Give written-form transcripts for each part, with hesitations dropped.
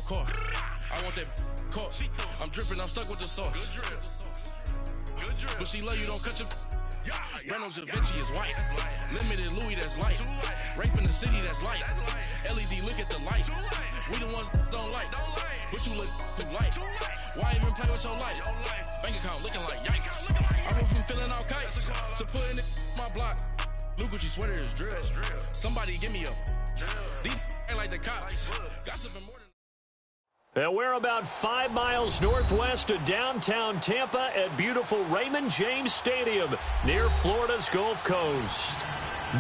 car. I want that caught. I'm dripping, I'm stuck with the sauce. But she love you, don't cut your. Reynolds Da Vinci is white. Limited Louis, that's light. Rape in the city, that's light. LED, look at the lights. We the ones don't like. But you look too light. Why even play with your life? Bank account looking like yikes. I went from filling out kites to putting it in my block. Blue Gucci sweater is drill. Somebody give me a. These ain't like the cops. Gossiping more than. And we're about 5 miles northwest of downtown Tampa at beautiful Raymond James Stadium near Florida's Gulf Coast.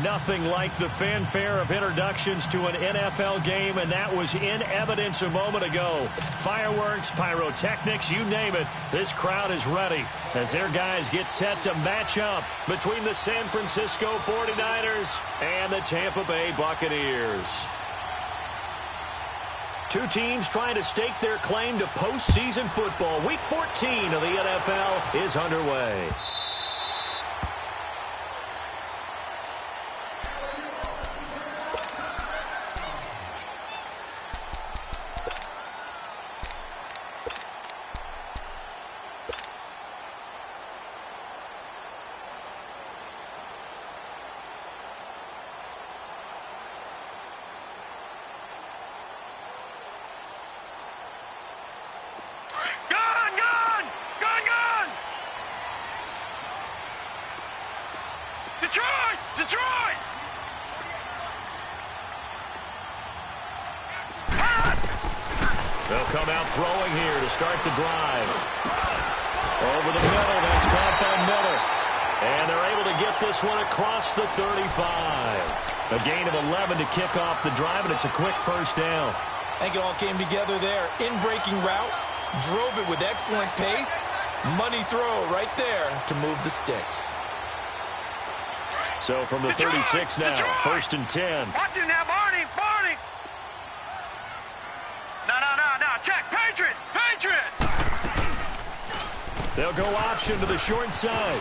Nothing like the fanfare of introductions to an NFL game, and that was in evidence a moment ago. Fireworks, pyrotechnics, you name it. This crowd is ready as their guys get set to match up between the San Francisco 49ers and the Tampa Bay Buccaneers. Two teams trying to stake their claim to postseason football. Week 14 of the NFL is underway. Detroit! They'll come out throwing here to start the drive. Over the middle, that's caught by Miller. And they're able to get this one across the 35. A gain of 11 to kick off the drive, and it's a quick first down. I think it all came together there. In-breaking route, drove it with excellent pace. Money throw right there to move the sticks. So from the 36 now, first and 10. Watch it now, Barney. No. Check. Patriot. They'll go option to the short side.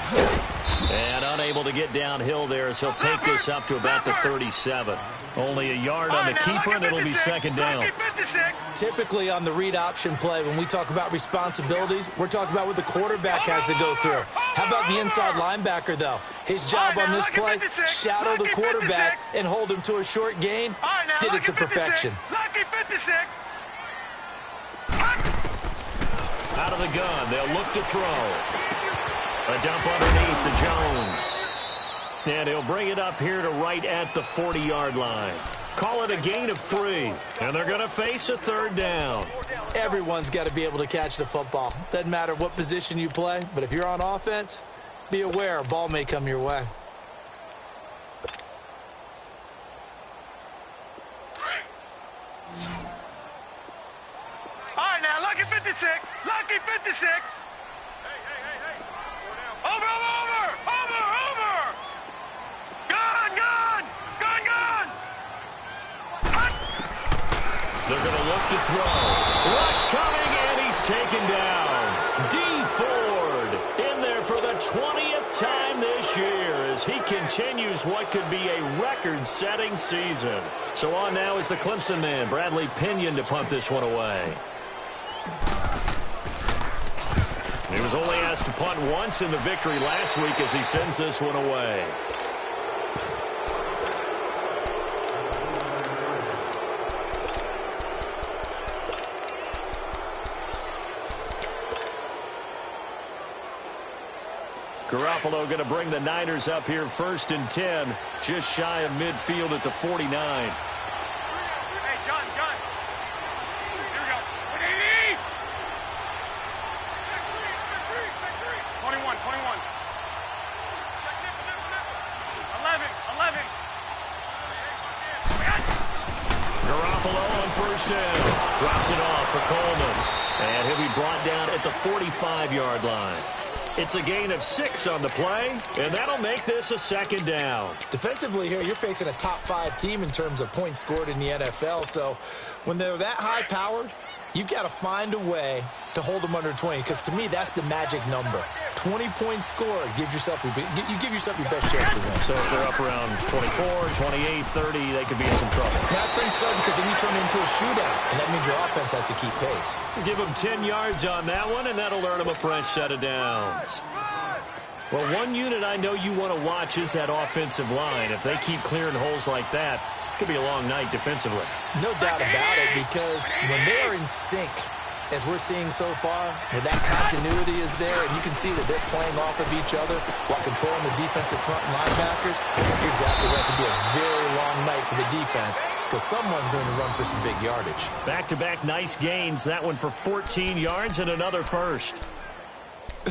And unable to get downhill there as he'll take this up to about the 37. Only a yard on the keeper, and it'll be second down. Typically on the read option play, when we talk about responsibilities, we're talking about what the quarterback has to go through. How about the inside linebacker, though? His job on this play, shadow the quarterback and hold him to a short gain. Did it to perfection. Lucky 56. Out of the gun, they'll look to throw. A dump underneath to Jones. And he'll bring it up here to right at the 40-yard line. Call it a gain of 3. And they're going to face a third down. Everyone's got to be able to catch the football. Doesn't matter what position you play, but if you're on offense, be aware a ball may come your way. All right, now, Lucky 56. Hey. Over. Gun. They're going to look to throw. Rush coming, and he's taken down. D. Ford in there for the 20th time this year as he continues what could be a record-setting season. So on now is the Clemson man, Bradley Pinion, to punt this one away. He was only asked to punt once in the victory last week as he sends this one away. Garoppolo going to bring the Niners up here first and 10, just shy of midfield at the 49. Hey, gun. Here we go. 21. 11. Garoppolo on first down. Drops it off for Coleman. And he'll be brought down at the 45-yard line. It's a gain of 6 on the play, and that'll make this a second down. Defensively here, you're facing a top-5 team in terms of points scored in the NFL, so when they're that high-powered, you've got to find a way to hold them under 20, because to me, that's the magic number. 20-point score, you give yourself your best chance to win. So if they're up around 24, 28, 30, they could be in some trouble. Yeah, I think so, because then you turn it into a shootout, and that means your offense has to keep pace. Give them 10 yards on that one, and that'll earn them a fresh set of downs. Well, one unit I know you want to watch is that offensive line. If they keep clearing holes like that, it could be a long night defensively. No doubt about it, because when they are in sync, as we're seeing so far, where that continuity is there, and you can see that they're playing off of each other while controlling the defensive front linebackers, you're exactly right. It could be a very long night for the defense, because someone's going to run for some big yardage. Back-to-back nice gains. That one for 14 yards and another first.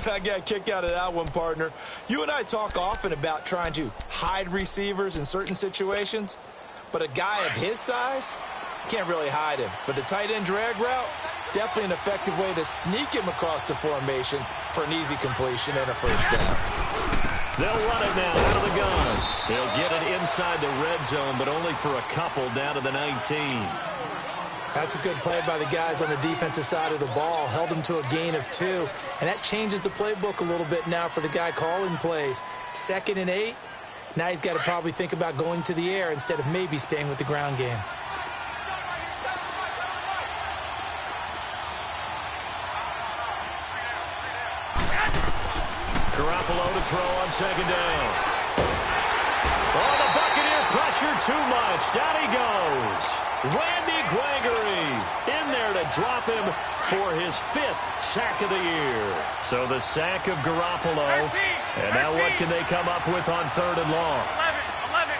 I got a kick out of that one, partner. You and I talk often about trying to hide receivers in certain situations, but a guy of his size can't really hide him. But the tight end drag route, definitely an effective way to sneak him across the formation for an easy completion and a first down. They'll run it now out of the gun. They'll get it inside the red zone, but only for a couple down to the 19. That's a good play by the guys on the defensive side of the ball. Held them to a gain of 2. And that changes the playbook a little bit now for the guy calling plays. 2nd and 8. Now he's got to probably think about going to the air instead of maybe staying with the ground game. Garoppolo to throw on 2nd down. Oh, the Buccaneer pressure too much. Down he goes. Randy Gregory in there to drop him for his 5th sack of the year. So the sack of Garoppolo. And now what can they come up with on 3rd and long? 11.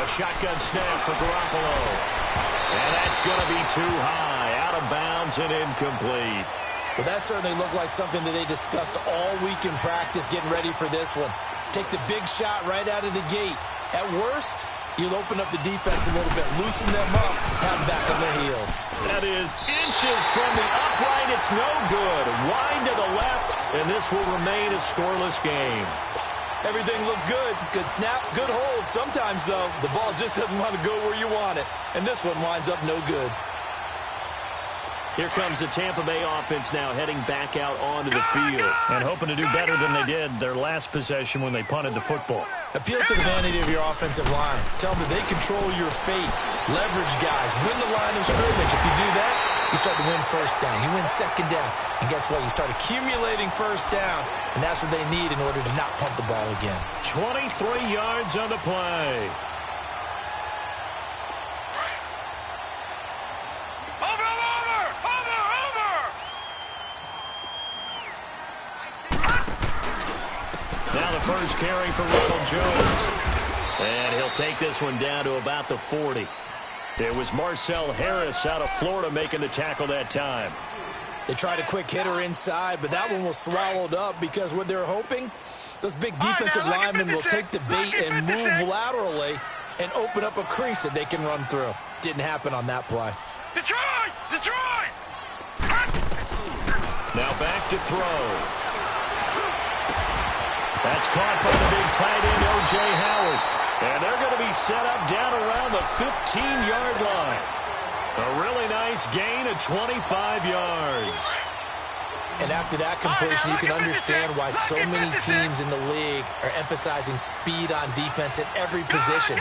A shotgun snap for Garoppolo. And that's going to be too high. Out of bounds and incomplete. Well, that certainly looked like something that they discussed all week in practice getting ready for this one. Take the big shot right out of the gate. At worst, you'll open up the defense a little bit, loosen them up, have them back on their heels. That is inches from the upright. It's no good. Wide to the left, and this will remain a scoreless game. Everything looked good. Good snap, good hold. Sometimes, though, the ball just doesn't want to go where you want it, and this one winds up no good. Here comes the Tampa Bay offense now heading back out onto the field and hoping to do better than they did their last possession when they punted the football. Appeal to the vanity of your offensive line. Tell them that they control your fate. Leverage guys. Win the line of scrimmage. If you do that, you start to win first down. You win 2nd down. And guess what? You start accumulating first downs, and that's what they need in order to not punt the ball again. 23 yards on the play. Now the first carry for Ronald Jones. And he'll take this one down to about the 40. It was Marcel Harris out of Florida making the tackle that time. They tried a quick hitter inside, but that one was swallowed up because what they're hoping, those big defensive linemen will take the bait and move laterally and open up a crease that they can run through. Didn't happen on that play. Detroit! Detroit! Now back to throw. That's caught by the big tight end, O.J. Howard. And they're going to be set up down around the 15-yard line. A really nice gain of 25 yards. And after that completion, you can understand why so many teams in the league are emphasizing speed on defense at every position.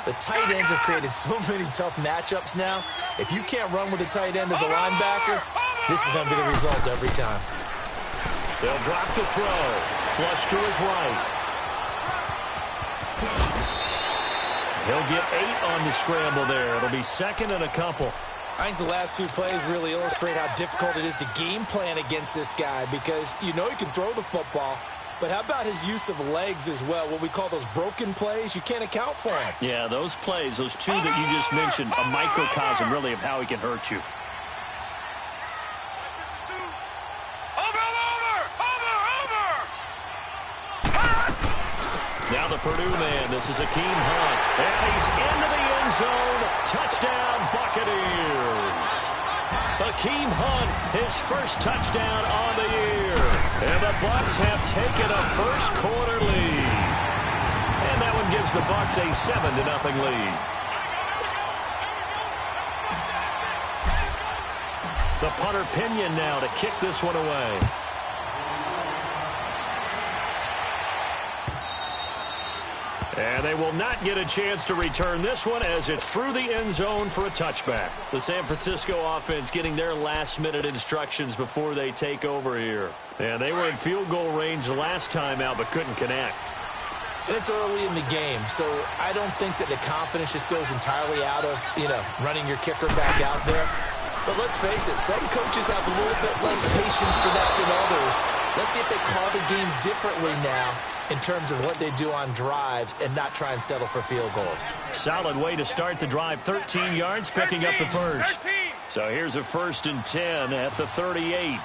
The tight ends have created so many tough matchups now. If you can't run with a tight end as a linebacker, this is going to be the result every time. They'll drop the throw. Flush to his right. He'll get 8 on the scramble there. It'll be 2nd and a couple. I think the last 2 plays really illustrate how difficult it is to game plan against this guy because you know he can throw the football, but how about his use of legs as well? What we call those broken plays, you can't account for them. Yeah, those plays, those 2 that you just mentioned, a microcosm really of how he can hurt you. Now the Purdue man, this is Akeem Hunt. And he's into the end zone. Touchdown, Buccaneers. Akeem Hunt, his first touchdown on the year. And the Bucs have taken a first quarter lead. And that one gives the Bucs a 7-0 lead. The punter Pinion now to kick this one away. And they will not get a chance to return this one as it's through the end zone for a touchback. The San Francisco offense getting their last-minute instructions before they take over here. And they were in field goal range last time out but couldn't connect. And it's early in the game, so I don't think that the confidence just goes entirely out of, running your kicker back out there. But let's face it, some coaches have a little bit less patience for that than others. Let's see if they call the game differently now in terms of what they do on drives and not try and settle for field goals. Solid way to start the drive. 13 yards, picking up the first. So here's a 1st and 10 at the 38.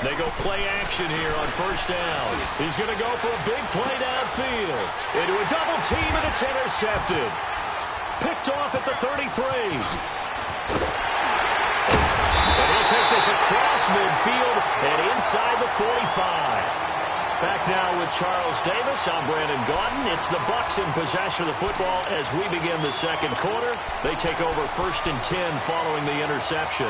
They go play action here on 1st down. He's going to go for a big play downfield. Into a double team, and it's intercepted. Picked off at the 33. And he'll take this across midfield and inside the 45. Back now with Charles Davis. I'm Brandon Gaudin. It's the Bucs in possession of the football as we begin the second quarter. They take over 1st and 10 following the interception.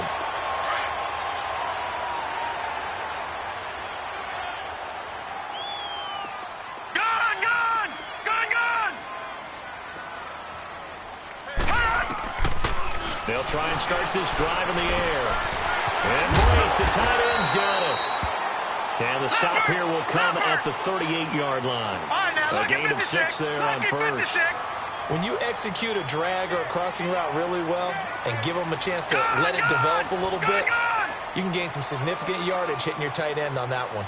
They'll try and start this drive in the air. And Blake, the tight end's got it. And the stop here will come at the 38-yard line. A gain of 6 there on 1st. When you execute a drag or a crossing route really well and give them a chance to let it develop a little bit, you can gain some significant yardage hitting your tight end on that one.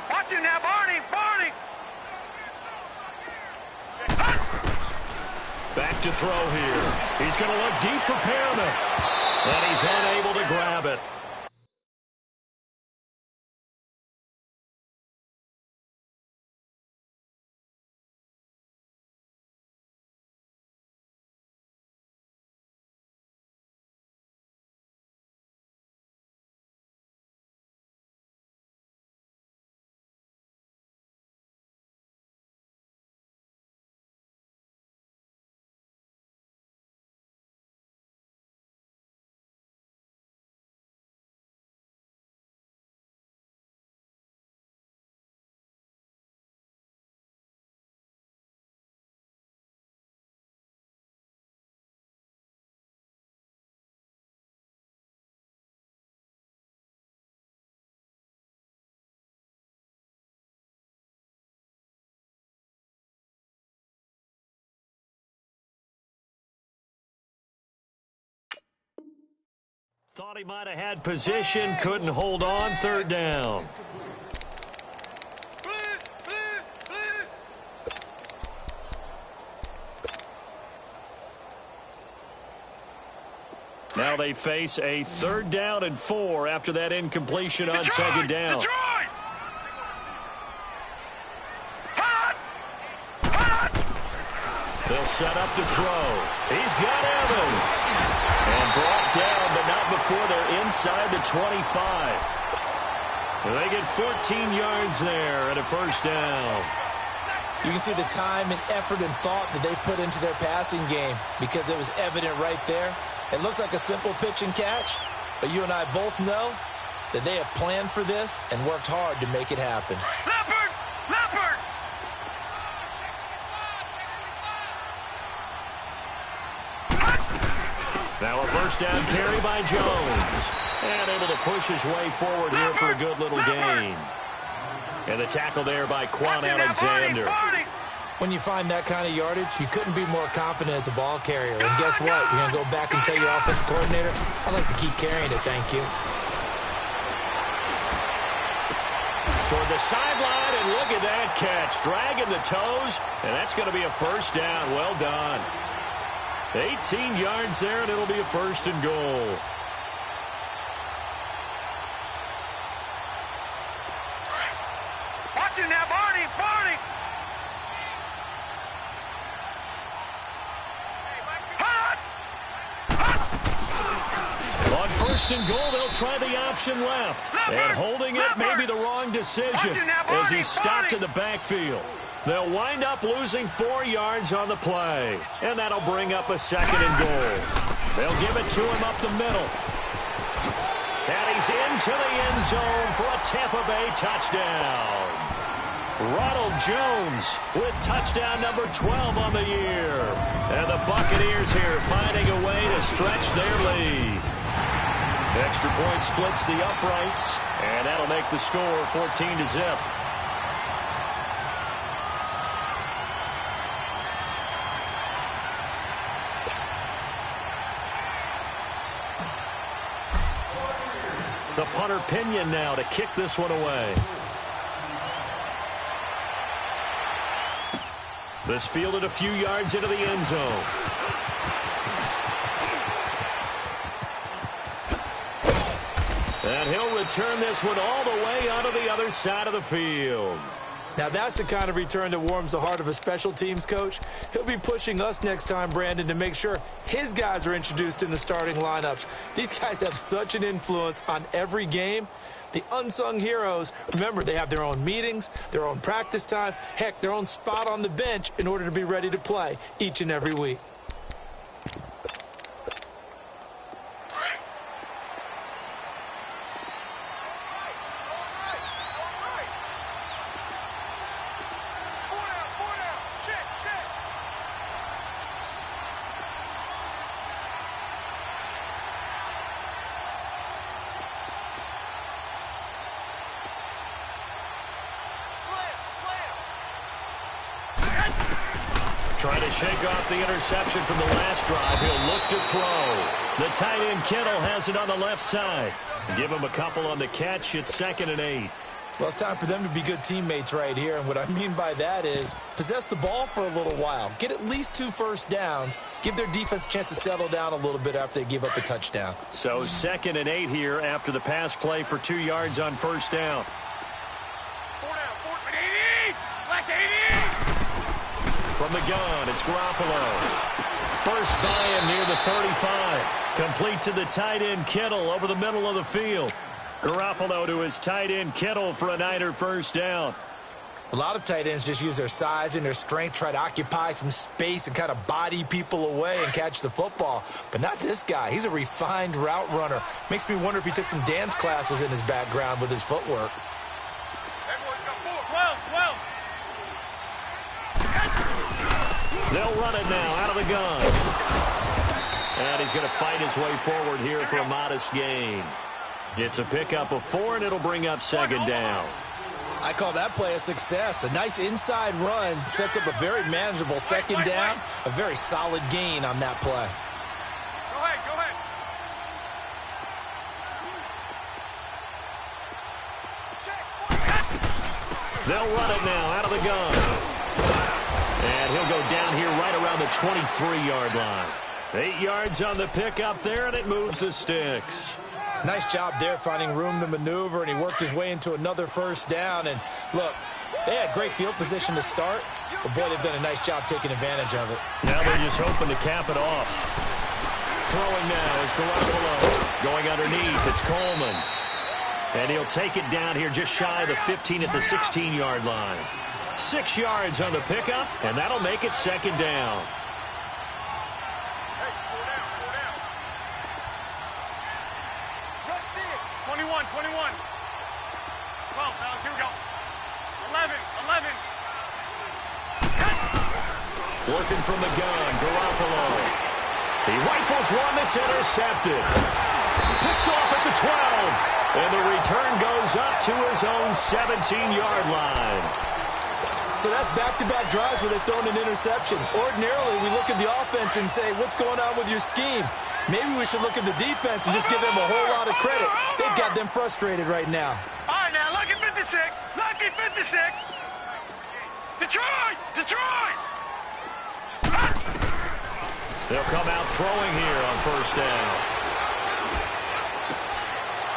Watch him now, Barney! Barney! Back to throw here. He's going to look deep for Perriman. And he's unable to grab it. Thought he might have had position, couldn't hold on, 3rd down. Now they face a 3rd down and 4 after that incompletion on 2nd down. They'll set up to throw. He's got Evans. And brought down, but not before they're inside the 25. They get 14 yards there at a 1st down. You can see the time and effort and thought that they put into their passing game because it was evident right there. It looks like a simple pitch and catch, but you and I both know that they have planned for this and worked hard to make it happen. Leopard! Leopard! Now a 1st down carry by Jones. And able to push his way forward here for a good little gain. And the tackle there by Quan Alexander. When you find that kind of yardage, you couldn't be more confident as a ball carrier. And guess what? You're going to go back and tell your offensive coordinator, I'd like to keep carrying it, thank you. Toward the sideline, and look at that catch. Dragging the toes, and that's going to be a 1st down. Well done. 18 yards there, and it'll be a 1st and goal. Watch him now, Barney! Barney! On 1st and goal, they'll try the option left. And holding it may be the wrong decision as he's stopped in the backfield. They'll wind up losing 4 yards on the play. And that'll bring up a 2nd and goal. They'll give it to him up the middle. And he's into the end zone for a Tampa Bay touchdown. Ronald Jones with touchdown number 12 on the year. And the Buccaneers here finding a way to stretch their lead. Extra point splits the uprights, and that'll make the score 14-0. The punter Pinion now to kick this one away. This fielded a few yards into the end zone. And he'll return this one all the way onto the other side of the field. Now that's the kind of return that warms the heart of a special teams coach. He'll be pushing us next time, Brandon, to make sure his guys are introduced in the starting lineups. These guys have such an influence on every game. The unsung heroes, remember, they have their own meetings, their own practice time, heck, their own spot on the bench in order to be ready to play each and every week. Trying to shake off the interception from the last drive. He'll look to throw. The tight end Kittle has it on the left side. Give him a couple on the catch. It's 2nd and 8. Well, it's time for them to be good teammates right here. And what I mean by that is possess the ball for a little while. Get at least 2 first downs. Give their defense a chance to settle down a little bit after they give up a touchdown. So 2nd and 8 here after the pass play for 2 yards on first down. 4 down, 80! Black 80! From the gun, it's Garoppolo. First by him near the 35. Complete to the tight end Kittle over the middle of the field. Garoppolo to his tight end Kittle for a Niner first down. A lot of tight ends just use their size and their strength, try to occupy some space and kind of body people away and catch the football. But not this guy. He's a refined route runner. Makes me wonder if he took some dance classes in his background with his footwork. 12. They'll run it now out of the gun. And he's going to fight his way forward here for a modest gain. It's a pickup of 4, and it'll bring up 2nd down. I call that play a success. A nice inside run sets up a very manageable 2nd down. A very solid gain on that play. Go ahead. They'll run it now out of the gun. And he'll go down here right around the 23-yard line. 8 yards on the pickup there, and it moves the sticks. Nice job there finding room to maneuver, and he worked his way into another first down. And look, they had great field position to start, but boy, they've done a nice job taking advantage of it. Now they're just hoping to cap it off. Throwing now is Garoppolo. Going underneath, it's Coleman. And he'll take it down here just shy of the 15 at the 16-yard line. 6 yards on the pickup, and that'll make it 2nd down. 21. 12, fellas, here we go. 11. Working from the gun, Garoppolo. He rifles one that's intercepted. Picked off at the 12. And the return goes up to his own 17-yard line. So that's back-to-back drives where they've thrown an interception. Ordinarily, we look at the offense and say, what's going on with your scheme? Maybe we should look at the defense and just give them a whole lot of credit. They've got them frustrated right now. All right, now, lucky 56. Lucky 56. Detroit! They'll come out throwing here on first down.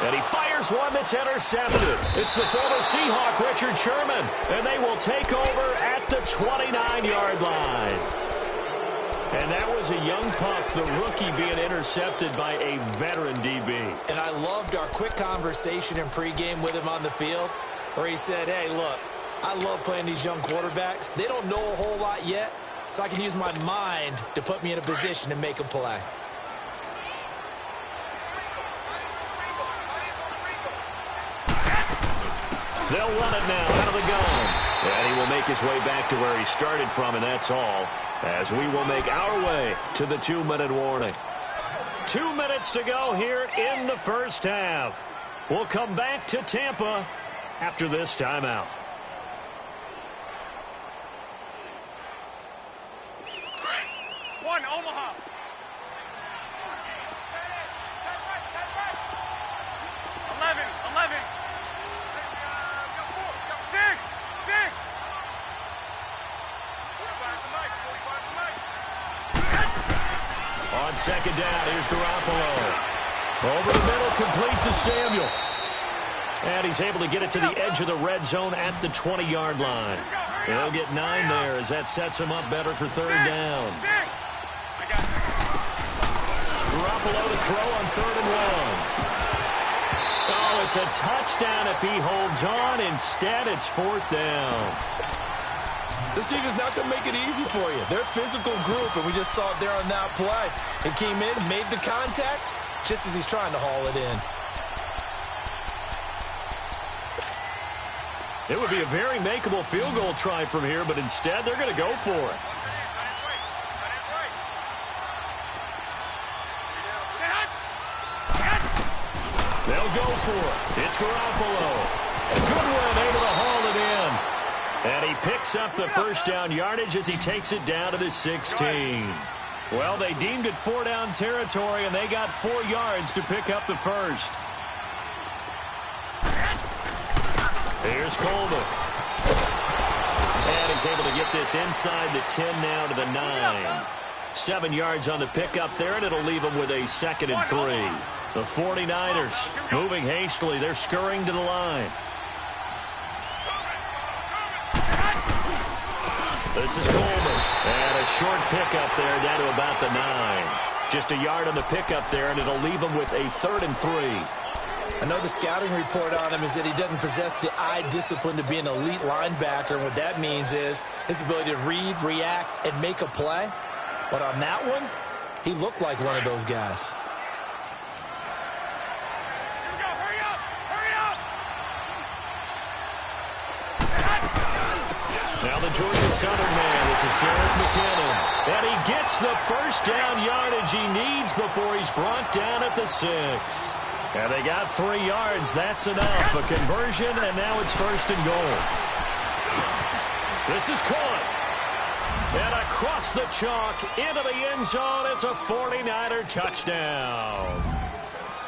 And he fires one that's intercepted. It's the former Seahawk, Richard Sherman. And they will take over at the 29-yard line. And that was a young pup, the rookie being intercepted by a veteran DB. And I loved our quick conversation in pregame with him on the field where he said, hey, look, I love playing these young quarterbacks. They don't know a whole lot yet, so I can use my mind to put me in a position to make a play. They'll run it now out of the gun. And he will make his way back to where he started from, and that's all, as we will make our way to the 2-minute warning. 2 minutes to go here in the first half. We'll come back to Tampa after this timeout. One, Omaha. 11. 6. On second down, here's Garoppolo. Over the middle, complete to Samuel. And he's able to get it to the edge of the red zone at the 20-yard line. He'll get 9 there as that sets him up better for third down. Garoppolo to throw on 3rd and 1. Oh, it's a touchdown if he holds on. Instead, it's 4th down. This team is not going to make it easy for you. They're a physical group, and we just saw it there on that play. He came in, made the contact, just as he's trying to haul it in. It would be a very makeable field goal try from here, but instead they're going to go for it. They'll go for it. It's Garoppolo. Goodwin able to haul it in. And he picks up the first down yardage as he takes it down to the 16. Well, they deemed it 4-down territory, and they got 4 yards to pick up the first. Here's Coleman. And he's able to get this inside the 10 now to the 9. 7 yards on the pickup there, and it'll leave him with a 2nd and 3. The 49ers moving hastily. They're scurrying to the line. This is Coleman. And a short pickup there down to about the 9. Just a yard on the pickup there, and it'll leave him with a 3rd and 3. I know the scouting report on him is that he doesn't possess the eye discipline to be an elite linebacker, and what that means is his ability to read, react, and make a play. But on that one, he looked like one of those guys. Now the Georgia Southern man, this is Jarrett McKinnon. And he gets the first down yardage he needs before he's brought down at the 6. And they got 3 yards. That's enough. A conversion, and now it's 1st and goal. This is caught. And across the chalk, into the end zone, it's a 49er touchdown.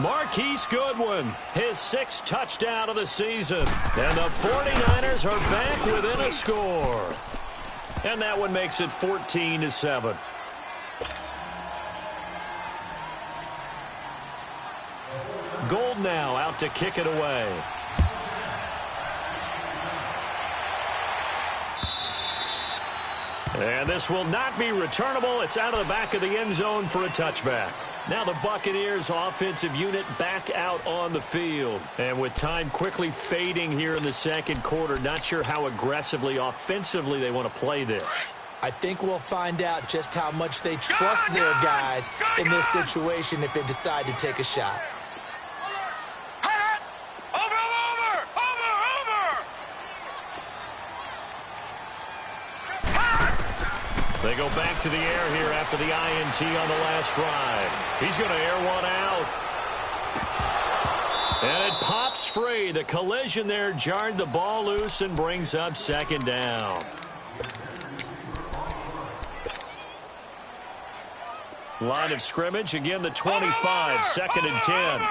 Marquise Goodwin, his 6th touchdown of the season. And the 49ers are back within a score. And that one makes it 14-7. Gold now out to kick it away. And this will not be returnable. It's out of the back of the end zone for a touchback. Now the Buccaneers offensive unit back out on the field. And with time quickly fading here in the second quarter, not sure how aggressively offensively they want to play this. I think we'll find out just how much they trust their guys in this situation if they decide to take a shot. They go back to the air here after the INT on the last drive. He's going to air one out. And it pops free. The collision there jarred the ball loose and brings up 2nd down. Line of scrimmage, again the 25, 2nd and 10.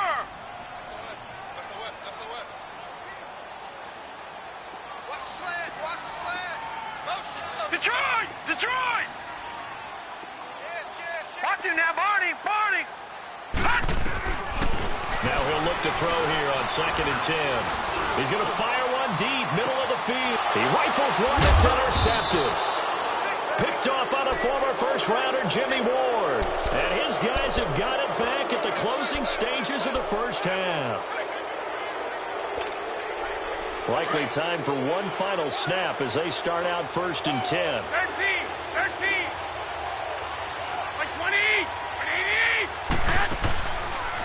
Detroit! Watch him now, Barney! Now he'll look to throw here on 2nd and 10. He's going to fire one deep, middle of the field. He rifles one that's intercepted. Picked off by the former first-rounder Jimmy Ward. And his guys have got it back at the closing stages of the first half. Likely time for one final snap as they start out 1st and 10. 13. Like 20. 80.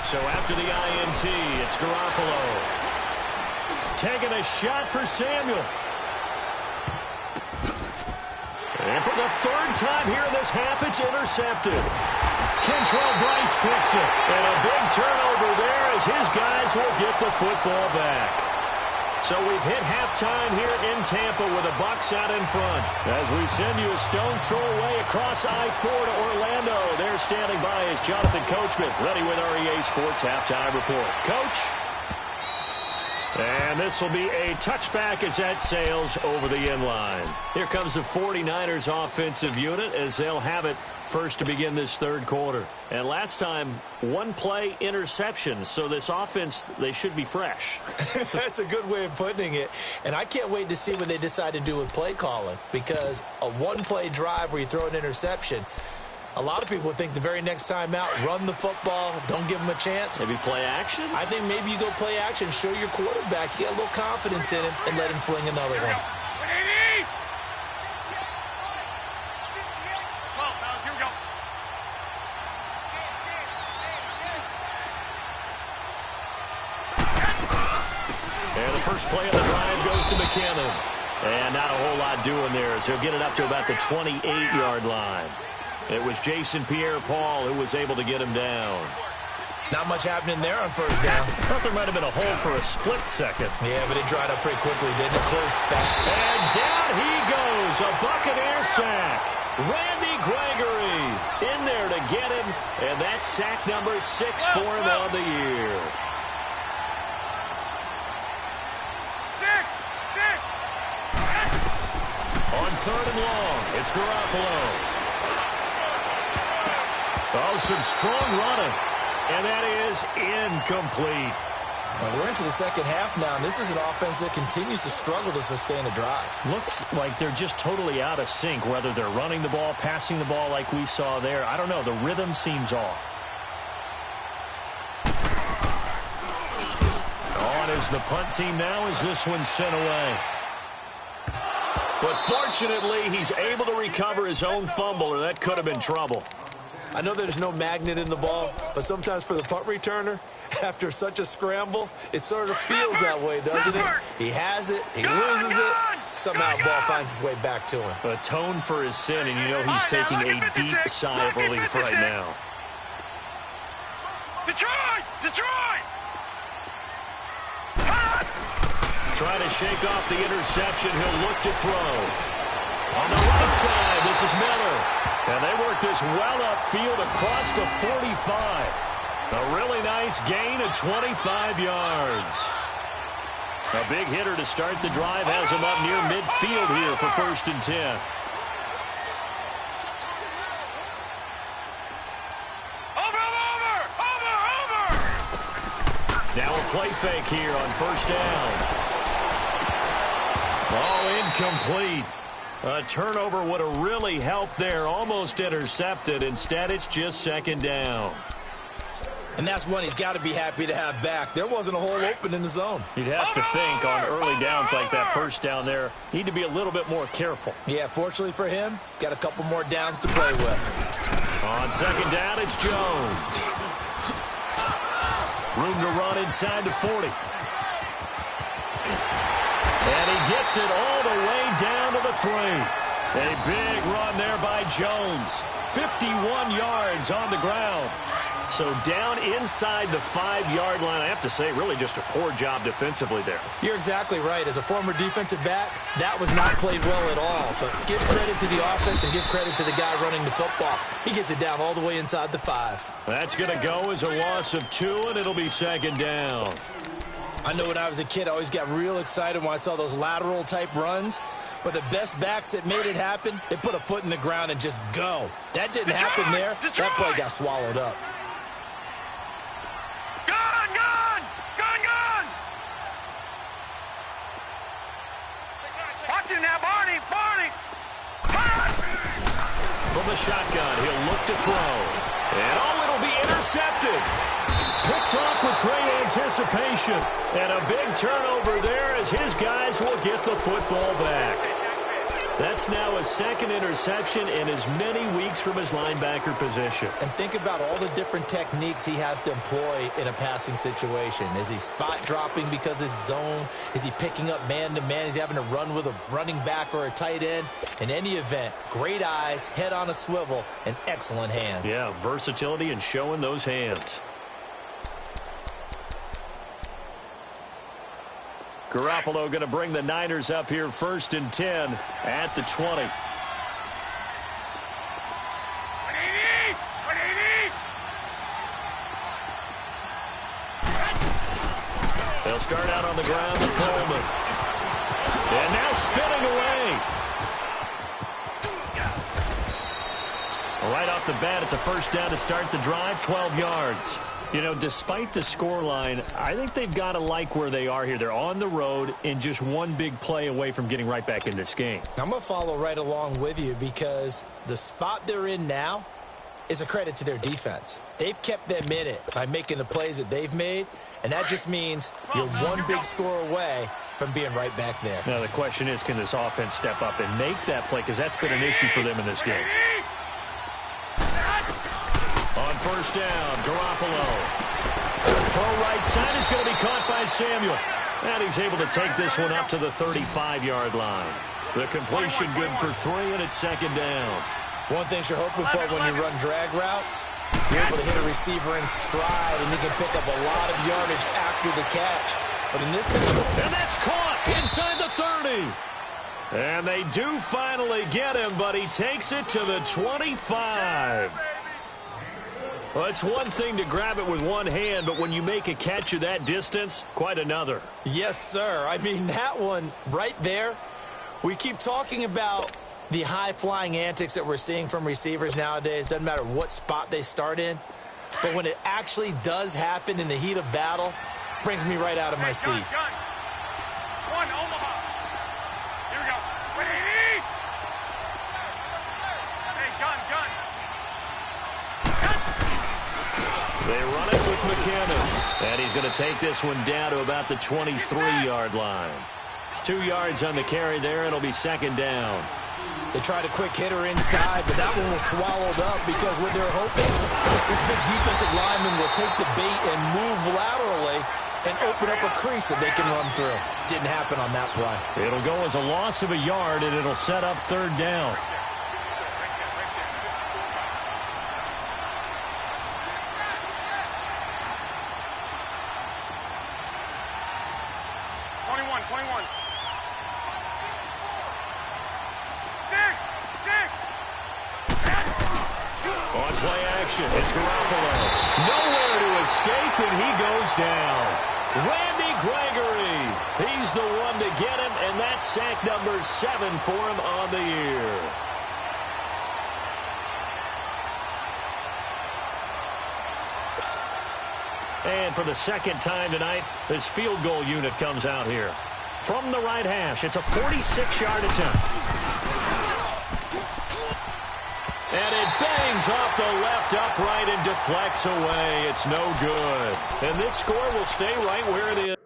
So after the INT, it's Garoppolo. Taking a shot for Samuel. And for the 3rd time here in this half, it's intercepted. Kentrell Bryce picks it. And a big turnover there as his guys will get the football back. So we've hit halftime here in Tampa with the Bucs out in front. As we send you a stone's throw away across I-4 to Orlando. There standing by is Jonathan Coachman, ready with our EA Sports Halftime Report. Coach? And this will be a touchback as that sails over the end line. Here comes the 49ers offensive unit as they'll have it first to begin this 3rd quarter. And last time, 1-play interceptions. So this offense, they should be fresh. That's a good way of putting it. And I can't wait to see what they decide to do with play calling. Because a 1-play drive where you throw an interception, a lot of people think the very next time out, run the football, don't give them a chance. Maybe play action? I think maybe you go play action, show your quarterback, get a little confidence in him, and let him fling another one. 180. 12, fellas, here we go. And the first play of the drive goes to McKinnon. And not a whole lot doing there as he'll get it up to about the 28-yard line. It was Jason Pierre-Paul who was able to get him down. Not much happening there on 1st down. Thought there might have been a hole for a split second. Yeah, but it dried up pretty quickly, didn't it? Closed fast. And down he goes, a Buccaneer sack. Randy Gregory in there to get him, and that's sack number 6 for him on the year. 6. On 3rd and long, it's Garoppolo. Oh, some strong running. And that is incomplete. And we're into the 2nd half now, and this is an offense that continues to struggle to sustain a drive. Looks like they're just totally out of sync, whether they're running the ball, passing the ball like we saw there. I don't know. The rhythm seems off. On is the punt team now as this one's sent away. But fortunately, he's able to recover his own fumble, or that could have been trouble. I know there's no magnet in the ball, but sometimes for the punt returner, after such a scramble, it sort of feels that way, doesn't it? He has it, he loses it, somehow the ball finds its way back to him. Atone for his sin, and you know he's taking a deep sigh of relief right now. Detroit! Trying to shake off the interception, he'll look to throw. On the right side, this is Miller. And they work this well upfield across the 45. A really nice gain of 25 yards. A big hitter to start the drive has him up near midfield here for 1st and 10. Over! Now a play fake here on 1st down. Oh, incomplete. A turnover would have really helped there. Almost intercepted. Instead, it's just 2nd down. And that's one he's got to be happy to have back. There wasn't a hole open in the zone. You'd have to think on early downs like that 1st down there, need to be a little bit more careful. Yeah, fortunately for him, got a couple more downs to play with. On 2nd down, it's Jones. Room to run inside the 40. And he gets it all the way down to the 3. A big run there by Jones. 51 yards on the ground. So down inside the 5-yard line. I have to say, really just a poor job defensively there. You're exactly right. As a former defensive back, that was not played well at all. But give credit to the offense and give credit to the guy running the football. He gets it down all the way inside the 5. That's going to go as a loss of 2, and it'll be 2nd down. I know when I was a kid, I always got real excited when I saw those lateral-type runs. But the best backs that made it happen, they put a foot in the ground and just go. That didn't happen there. That play got swallowed up. Gun! Watch him now, Barney! From the shotgun, he'll look to throw. And it'll be intercepted. Picked off with great anticipation. And a big turnover there as his guys will get the football back. That's now a second interception in as many weeks from his linebacker position. And think about all the different techniques he has to employ in a passing situation. Is he spot dropping because it's zone? Is he picking up man-to-man? Is he having to run with a running back or a tight end? In any event, great eyes, head on a swivel, and excellent hands. Yeah, versatility and showing those hands. Garoppolo going to bring the Niners up here 1st and 10 at the 20. They'll start out on the ground with Coleman. And now spinning away. Right off the bat, it's a first down to start the drive, 12 yards. You know, despite the scoreline, I think they've got to like where they are here. They're on the road and just one big play away from getting right back in this game. I'm going to follow right along with you because the spot they're in now is a credit to their defense. They've kept them in it by making the plays that they've made, and that just means you're one big score away from being right back there. Now, the question is, can this offense step up and make that play? Because that's been an issue for them in this game. On first down, Garoppolo. Throw right side is going to be caught by Samuel. And he's able to take this one up to the 35-yard line. The completion good for 3, and it's second down. One thing you're hoping for when you run drag routes, you're able to hit a receiver in stride, and you can pick up a lot of yardage after the catch. But in this situation... And that's caught inside the 30. And they do finally get him, but he takes it to the 25. Well, it's one thing to grab it with one hand, but when you make a catch of that distance, quite another. Yes, sir. I mean, that one right there, we keep talking about the high-flying antics that we're seeing from receivers nowadays. Doesn't matter what spot they start in. But when it actually does happen in the heat of battle, brings me right out of my seat. Gun. One, Omaha. Here we go. Wait. Hey, gun. They run it with McKinnon. And he's going to take this one down to about the 23-yard line. 2 yards on the carry there. It'll be second down. They tried a quick hitter inside, but that one was swallowed up because what they're hoping, this big defensive lineman will take the bait and move laterally and open up a crease that they can run through. Didn't happen on that play. It'll go as a loss of a yard, and it'll set up third down. It's Garoppolo. Nowhere to escape, and he goes down. Randy Gregory. He's the one to get him, and that's sack number 7 for him on the year. And for the second time tonight, this field goal unit comes out here. From the right hash, it's a 46-yard attempt. And it bangs off the left upright and deflects away. It's no good. And this score will stay right where it is.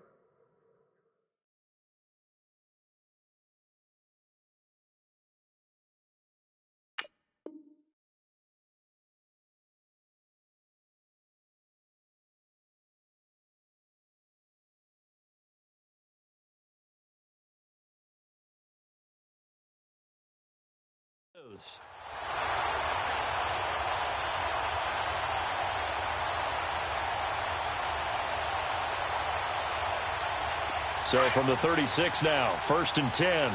So from the 36 now, 1st and 10.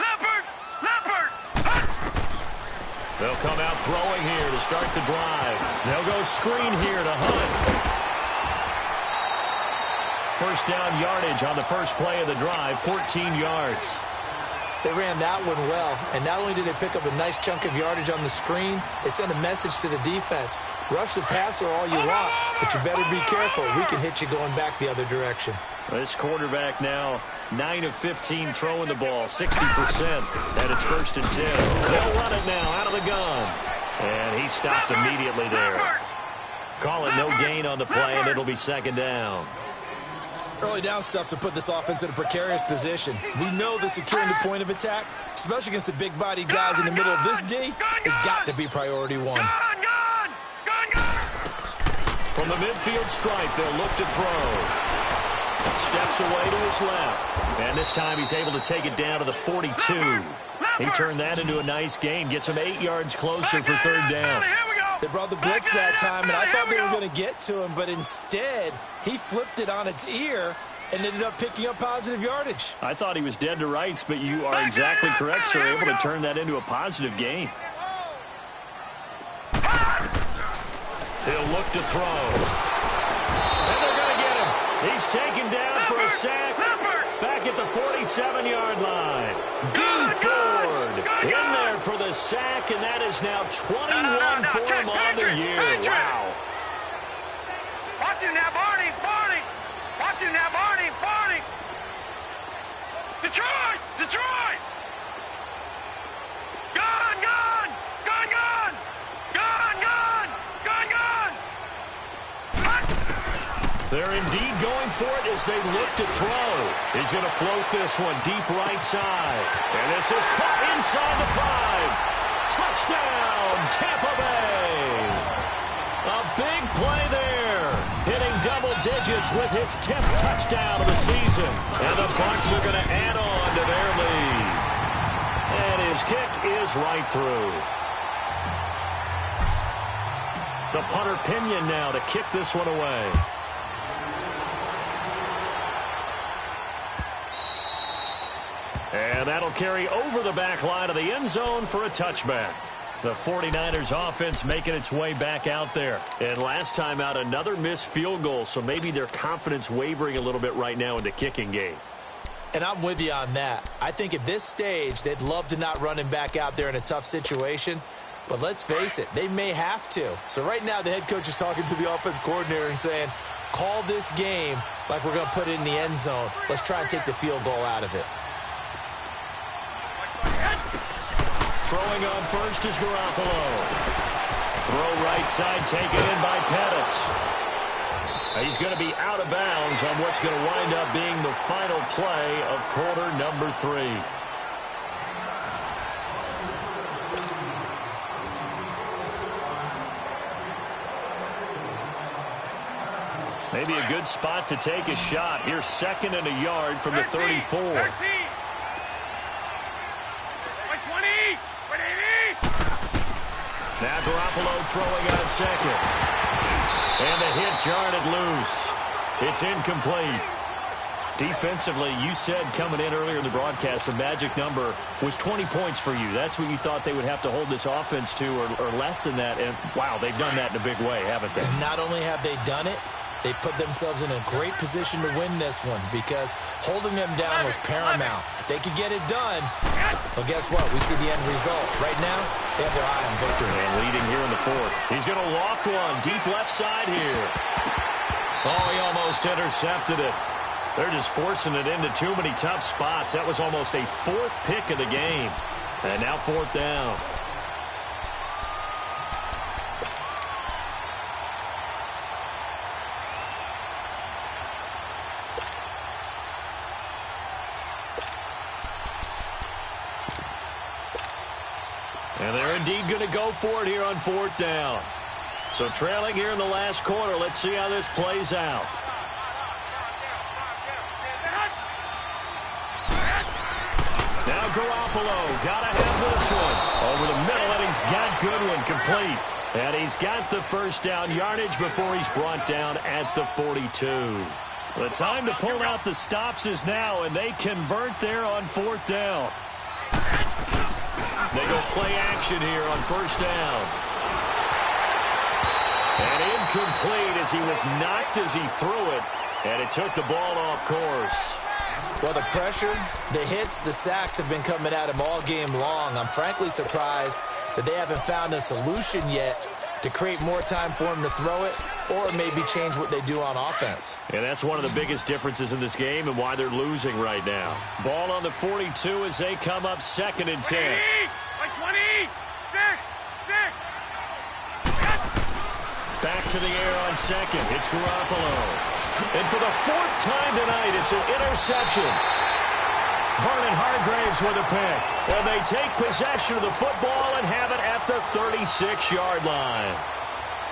Leopard! They'll come out throwing here to start the drive. They'll go screen here to Hunt. First down yardage on the first play of the drive, 14 yards. They ran that one well, and not only did they pick up a nice chunk of yardage on the screen, they sent a message to the defense. Rush the passer all you want, but you better be careful. We can hit you going back the other direction. This quarterback now 9 of 15 throwing the ball, 60%, and it's 1st and 10. They'll run it now out of the gun. And he stopped immediately there. Call it no gain on the play, and it'll be second down. Early down stuffs will put this offense in a precarious position. We know the securing the point of attack, especially against the big-bodied guys in the middle of this D, has got to be priority one. From the midfield stripe, they'll look to throw. Steps away to his left. And this time he's able to take it down to the 42. He turned that into a nice gain, gets him 8 yards closer for third down. They brought the blitz that time, and I thought they were going to get to him, but instead he flipped it on its ear and ended up picking up positive yardage. I thought he was dead to rights, but you are exactly correct, sir. Able to turn that into a positive gain. He'll look to throw. And they're going to get him. He's taken down for a sack. Back at the 47-yard line. D. Ford in there for the sack, and that is now 21 for him on the year. Wow. Watch him now, Barney. Watch him now, Barney. Detroit. Gone. They're indeed going for it as they look to throw. He's going to float this one deep right side. And this is caught inside the 5. Touchdown, Tampa Bay. A big play there. Hitting double digits with his 10th touchdown of the season. And the Bucs are going to add on to their lead. And his kick is right through. The punter Pinion now to kick this one away. And that'll carry over the back line of the end zone for a touchback. The 49ers offense making its way back out there. And last time out, another missed field goal, so maybe their confidence wavering a little bit right now in the kicking game. And I'm with you on that. I think at this stage, they'd love to not run him back out there in a tough situation. But let's face it, they may have to. So right now, the head coach is talking to the offense coordinator and saying, call this game like we're going to put it in the end zone. Let's try and take the field goal out of it. Throwing on first is Garoppolo. Throw right side taken in by Pettis. He's going to be out of bounds on what's going to wind up being the final play of quarter number 3. Maybe a good spot to take a shot. Here's 2nd and a yard from the 34. Now Garoppolo throwing on 2nd. And the hit jarred it loose. It's incomplete. Defensively, you said coming in earlier in the broadcast, the magic number was 20 points for you. That's what you thought they would have to hold this offense to, or less than that. And, wow, they've done that in a big way, haven't they? Not only have they done it, they put themselves in a great position to win this one because holding them down was paramount. If they could get it done, well, guess what? We see the end result. Right now, they have their eye on victory. And leading here in the 4th. He's going to loft one deep left side here. Oh, he almost intercepted it. They're just forcing it into too many tough spots. That was almost a 4th pick of the game. And now 4th down. And they're indeed going to go for it here on 4th down. So trailing here in the last quarter. Let's see how this plays out. Now Garoppolo got to have this one. Over the middle, and he's got Goodwin complete. And he's got the first down yardage before he's brought down at the 42. The time to pull out the stops is now, and they convert there on 4th down. They go play action here on 1st down. And incomplete as he was knocked as he threw it. And it took the ball off course. Well, the pressure, the hits, the sacks have been coming at him all game long. I'm frankly surprised that they haven't found a solution yet to create more time for him to throw it or maybe change what they do on offense. And that's one of the biggest differences in this game and why they're losing right now. Ball on the 42 as they come up 2nd and 10. 20, 6, 6. to the air on second. It's Garoppolo. And for the fourth time tonight, it's an interception. Vernon Hargraves with a pick. And they take possession of the football and have it at the 36-yard line.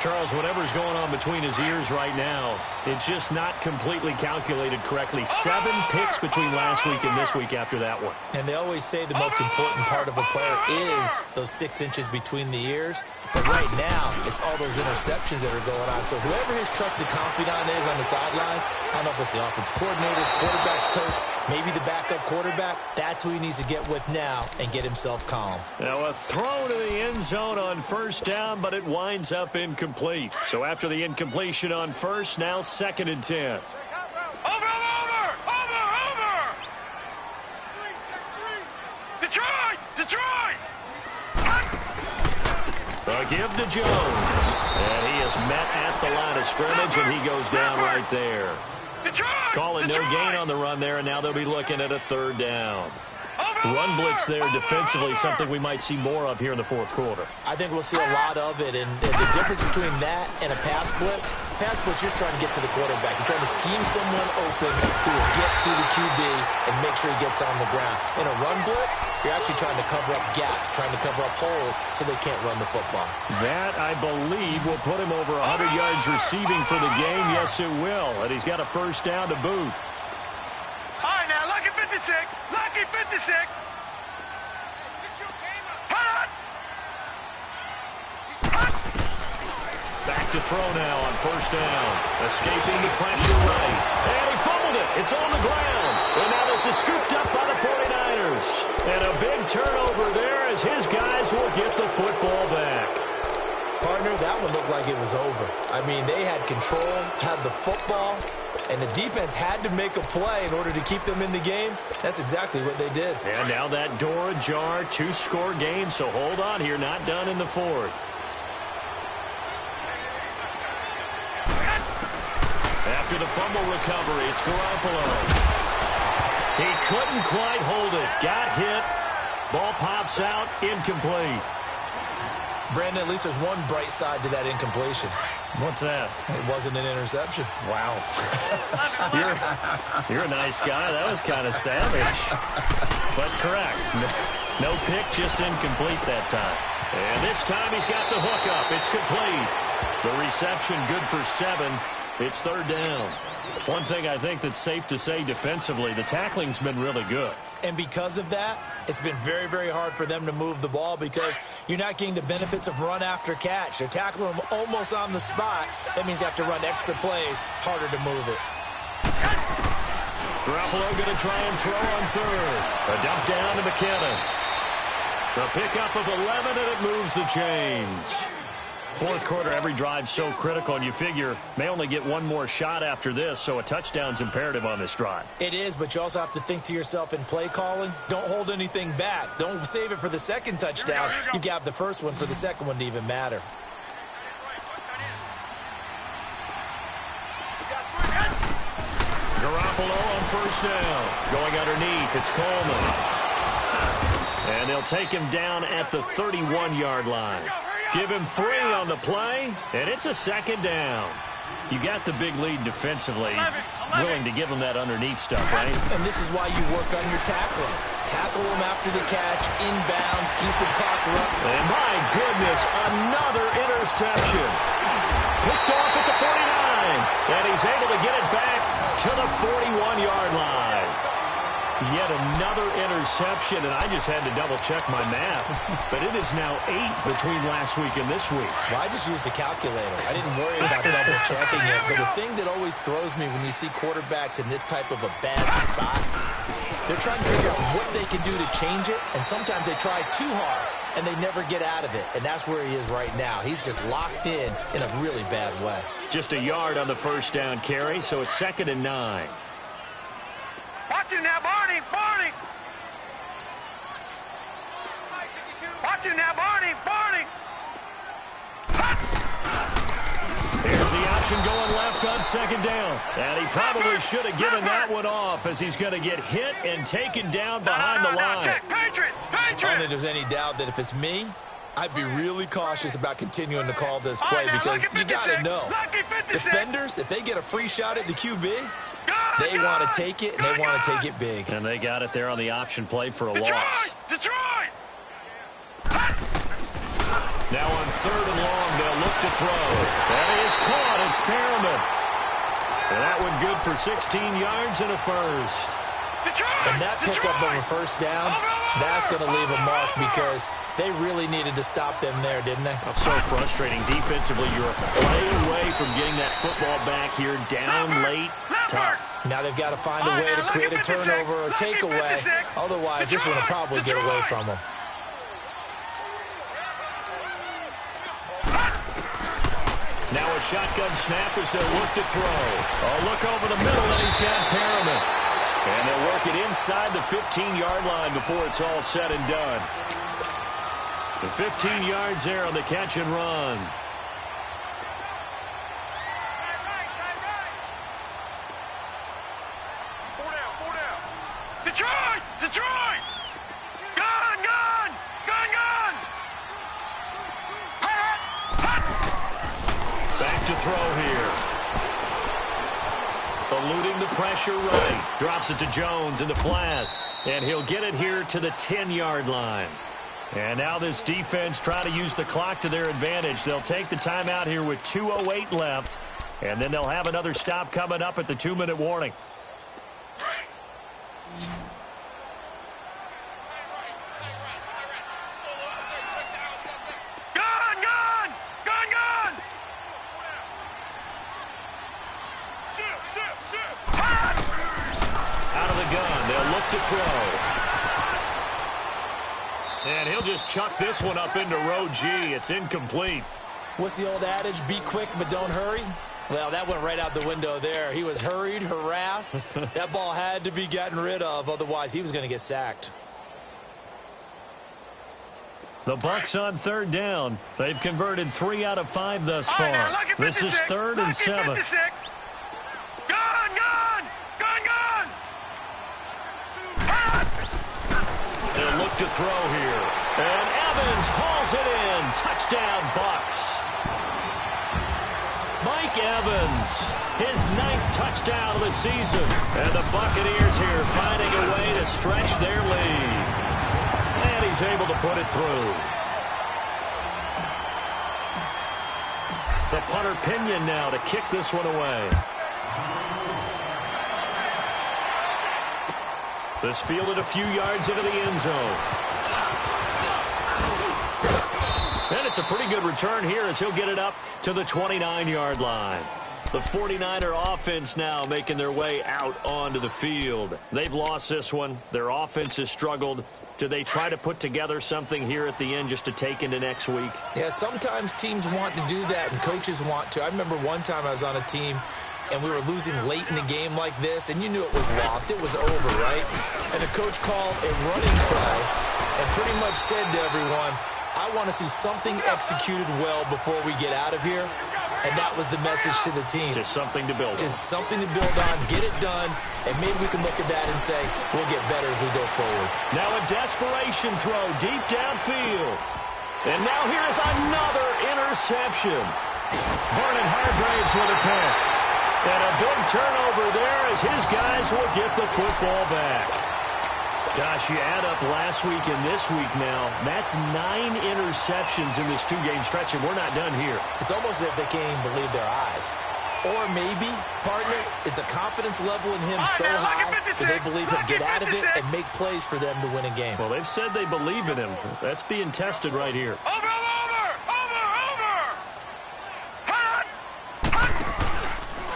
Charles, whatever's going on between his ears right now, it's just not completely calculated correctly. 7 picks between last week and this week after that one. And they always say the most important part of a player is those 6 inches between the ears. But right now, it's all those interceptions that are going on. So whoever his trusted confidant is on the sidelines, I don't know if it's the offense coordinator, quarterback's coach, maybe the backup quarterback, that's who he needs to get with now and get himself calm. Now a throw to the end zone on first down, but it winds up incomplete. So after the incompletion on first, now 2nd and 10. Over! Detroit! A give to Jones. And he is met at the line of scrimmage, and he goes down right there. Calling no gain on the run there, and now they'll be looking at a 3rd down. Run blitz there defensively, something we might see more of here in the 4th quarter. I think we'll see a lot of it, and the difference between that and a pass blitz, you're trying to get to the quarterback. You're trying to scheme someone open who will get to the QB and make sure he gets on the ground. In a run blitz, you're actually trying to cover up gaps, trying to cover up holes so they can't run the football. That, I believe, will put him over 100 yards receiving for the game. Yes, it will, and he's got a 1st down to boot. All right, now, lucky 56. Lucky 56. Back to throw now on 1st down. Escaping the pressure right. And he fumbled it. It's on the ground. And now this is scooped up by the 49ers. And a big turnover there as his guys will get the football back. Partner, that one looked like it was over. I mean, they had control, had the football, and the defense had to make a play in order to keep them in the game. That's exactly what they did. And now that door ajar, 2-score game, so hold on here, not done in the 4th. After the fumble recovery, it's Garoppolo. He couldn't quite hold it. Got hit. Ball pops out, incomplete. Brandon, at least there's one bright side to that incompletion. What's that? It wasn't an interception. Wow. You're a nice guy. That was kind of savage. But correct. No pick, just incomplete that time. And this time he's got the hook up. It's complete. The reception good for 7. It's 3rd down. One thing I think that's safe to say defensively, the tackling's been really good. And because of that, it's been very, very hard for them to move the ball because you're not getting the benefits of run after catch. They're tackling them almost on the spot. That means you have to run extra plays, harder to move it. Garoppolo going to try and throw on 3rd. A dump down to McKinnon. The pickup of 11, and it moves the chains. 4th quarter, every drive's so critical, and you figure may only get one more shot after this, so a touchdown's imperative on this drive. It is, but you also have to think to yourself in play calling, don't hold anything back. Don't save it for the 2nd touchdown. You got the 1st one for the 2nd one to even matter. Garoppolo on 1st down. Going underneath, it's Coleman. And they'll take him down at the 31-yard line. Give him 3 on the play, and it's a 2nd down. You got the big lead defensively, willing to give him that underneath stuff, right? And this is why you work on your tackling. Tackle him after the catch, inbounds, keep the clock running. And my goodness, another interception. Picked off at the 49, and he's able to get it back to the 41-yard line. Yet another interception, and I just had to double-check my math. But it is now 8 between last week and this week. Well, I just used the calculator. I didn't worry about double-checking it. But the thing that always throws me when you see quarterbacks in this type of a bad spot, they're trying to figure out what they can do to change it, and sometimes they try too hard, and they never get out of it. And that's where he is right now. He's just locked in a really bad way. Just a yard on the 1st down carry, so it's 2nd and 9. Watch him now, Barney! Barney! Watch him now, Barney! Barney! Here's the option going left on 2nd down. And he probably should have given that one off as he's going to get hit and taken down behind the line. Check. Patriot! I don't think there's any doubt that if it's me, I'd be really cautious about continuing to call this play because you got to know, defenders, if they get a free shot at the QB, they want to take it, and they want to take it big. And they got it there on the option play for a loss. Detroit! Now on 3rd and long, they'll look to throw. That is caught. It's Perriman. And that one good for 16 yards and a first. And that pickup of a first down, that's going to leave a mark because they really needed to stop them there, didn't they? That's so frustrating. Defensively, you're a play away from getting that football back here down late. Tough. Now they've got to find a way to create a turnover or takeaway. Otherwise, this one will probably get away from them. Now a shotgun snap as they'll look to throw. A look over the middle, and he's got Perriman. And they'll work it inside the 15-yard line before it's all said and done. The 15 yards there on the catch and run. Four down. Detroit! Detroit! Gun! Back to throw here. Eluding the pressure right. Drops it to Jones in the flat. And he'll get it here to the 10-yard line. And now this defense trying to use the clock to their advantage. They'll take the timeout here with 2:08 left. And then they'll have another stop coming up at the 2-minute warning. To throw. And he'll just chuck this one up into row G. It's incomplete. What's the old adage? Be quick, but don't hurry. Well, that went right out the window there. He was hurried, harassed. That ball had to be gotten rid of. Otherwise, he was going to get sacked. The Bucs on 3rd down. They've converted 3 out of 5 thus far. This is 3rd and 7. They'll look to throw here. And Evans hauls it in. Touchdown, Bucs. Mike Evans, his 9th touchdown of the season. And the Buccaneers here finding a way to stretch their lead. And he's able to put it through. The punter Pinion now to kick this one away. This fielded a few yards into the end zone. And it's a pretty good return here as he'll get it up to the 29-yard line. The 49er offense now making their way out onto the field. They've lost this one. Their offense has struggled. Do they try to put together something here at the end just to take into next week? Yeah, sometimes teams want to do that and coaches want to. I remember one time I was on a team and we were losing late in the game like this, and you knew it was lost. It was over, right? And the coach called a running play and pretty much said to everyone, I want to see something executed well before we get out of here. And that was the message to the team. Just something to build on. Just something to build on, get it done, and maybe we can look at that and say, we'll get better as we go forward. Now a desperation throw deep downfield. And now here is another interception. Vernon Hargraves with a pick. And a big turnover there as his guys will get the football back. Gosh, you add up last week and this week now, that's 9 interceptions in this 2-game stretch, and we're not done here. It's almost as if they can't even believe their eyes. Or maybe, partner, is the confidence level in him so high that they believe he'll get out of it and make plays for them to win a game. Well, they've said they believe in him. That's being tested right here. Over!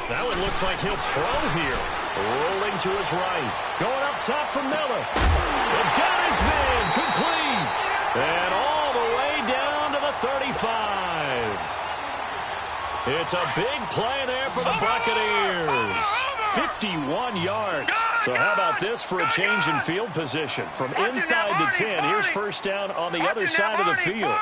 That one looks like he'll throw here. Rolling to his right. Going up top for Miller. They've got his man complete. And all the way down to the 35. It's a big play there for the Buccaneers. 51 yards. So how about this for a change in field position? From inside the 10, here's first down on the other side of the field.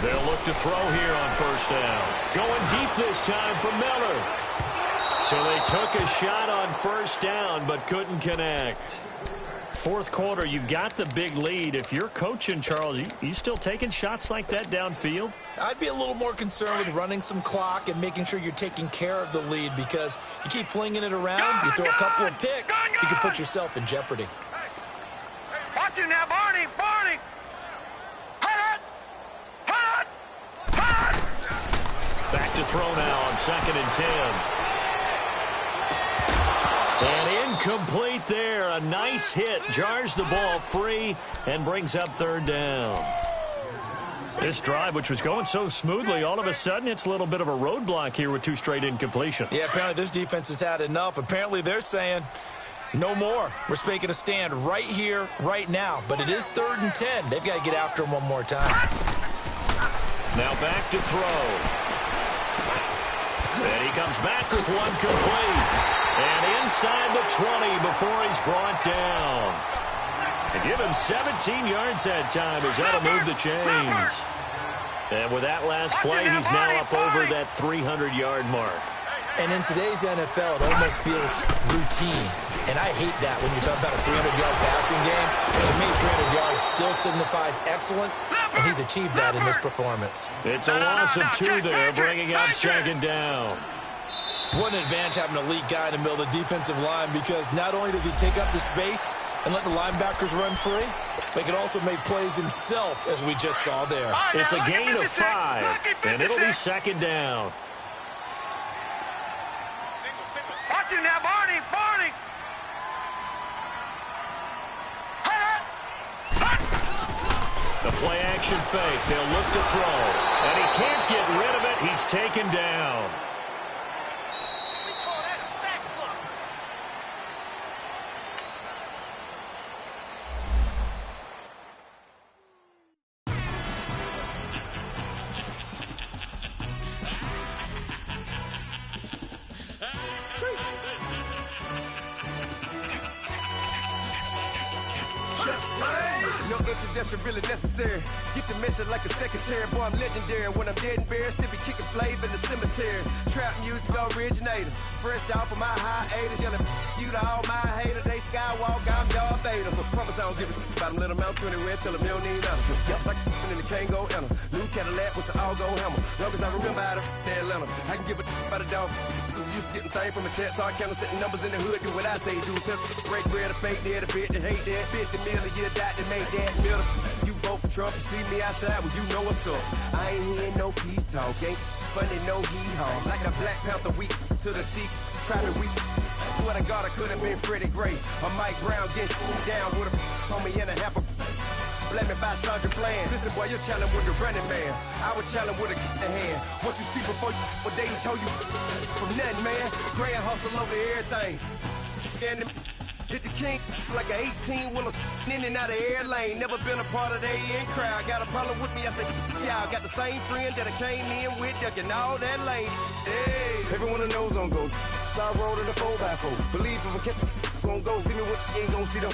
They'll look to throw here on first down. Going deep this time for Miller. So they took a shot on first down but couldn't connect. Fourth quarter, you've got the big lead. If you're coaching, Charles, you still taking shots like that downfield? I'd be a little more concerned with running some clock and making sure you're taking care of the lead, because you keep flinging it around, you throw a couple of picks, you can put yourself in jeopardy. Watch it now, Barney! Barney! Hut! Hut! Hut! Back to throw now on 2nd and 10. And incomplete there. A nice hit. Jars the ball free and brings up 3rd down. This drive, which was going so smoothly, all of a sudden it's a little bit of a roadblock here with 2 straight incompletions. Yeah, apparently this defense has had enough. Apparently they're saying no more. We're making a stand right here, right now. But it is 3rd and 10. They've got to get after him one more time. Now back to throw. And he comes back with one complete. And inside the 20 before he's brought down. To give him 17 yards that time as that'll move the chains. And with that last play, he's now up over that 300-yard mark. And in today's NFL, it almost feels routine. And I hate that when you're talking about a 300-yard passing game. To me, 300 yards still signifies excellence, and he's achieved that in this performance. It's a loss of 2 there, bringing up 2nd down. What an advantage having an elite guy in the middle of the defensive line, because not only does he take up the space and let the linebackers run free, but he can also make plays himself, as we just saw there. It's a gain of 5, and it'll be 2nd down. Watch it now, Barney! Barney! The play action fake. They'll look to throw. And he can't get rid of it. He's taken down. No introduction really necessary. Get the message like a secretary. Boy, I'm legendary. When I'm dead and buried, still be kicking flavor in the cemetery. Trap music originator. Fresh off of my hiatus. Yelling you to all my haters. They skywalk, I'm Darth Vader. Promise I don't give a about them. Let them out 20 red till them don't need nothing. Yep, like in the Kango enter. New Cadillac with an all-go hammer. Long as I remember out of Atlanta. I can give a about a dog. Cause I'm used to getting things from a text. Hard counter, setting numbers in the hood. Do what I say do. Tell break bread, a fake dead, a bit to hate that. 50 million a year, that make that middle. You vote for Trump, you see me outside, well, you know what's up. I ain't hearing no peace talk, ain't funny, no hee-haw. Like a Black Panther week to the teeth, trapping week. Swear to God, I could have been Freddie Gray or Mike Brown getting down with a on me and a half a blame me by Sandra Bland. Listen, boy, you're challenging with the running man. I would challenge with a hand. What you see before you, what they told you from nothing, man. Grand hustle over everything. And hit the king like an 18-wheeler in and out of air lane. Never been a part of the in crowd. Got a problem with me, I said, yeah, I got the same friend that I came in with, ducking all that lane. Hey, everyone knows on go. I rolled in a 4x4. Believe if I kept gon' go, see me with ain't gon' see them.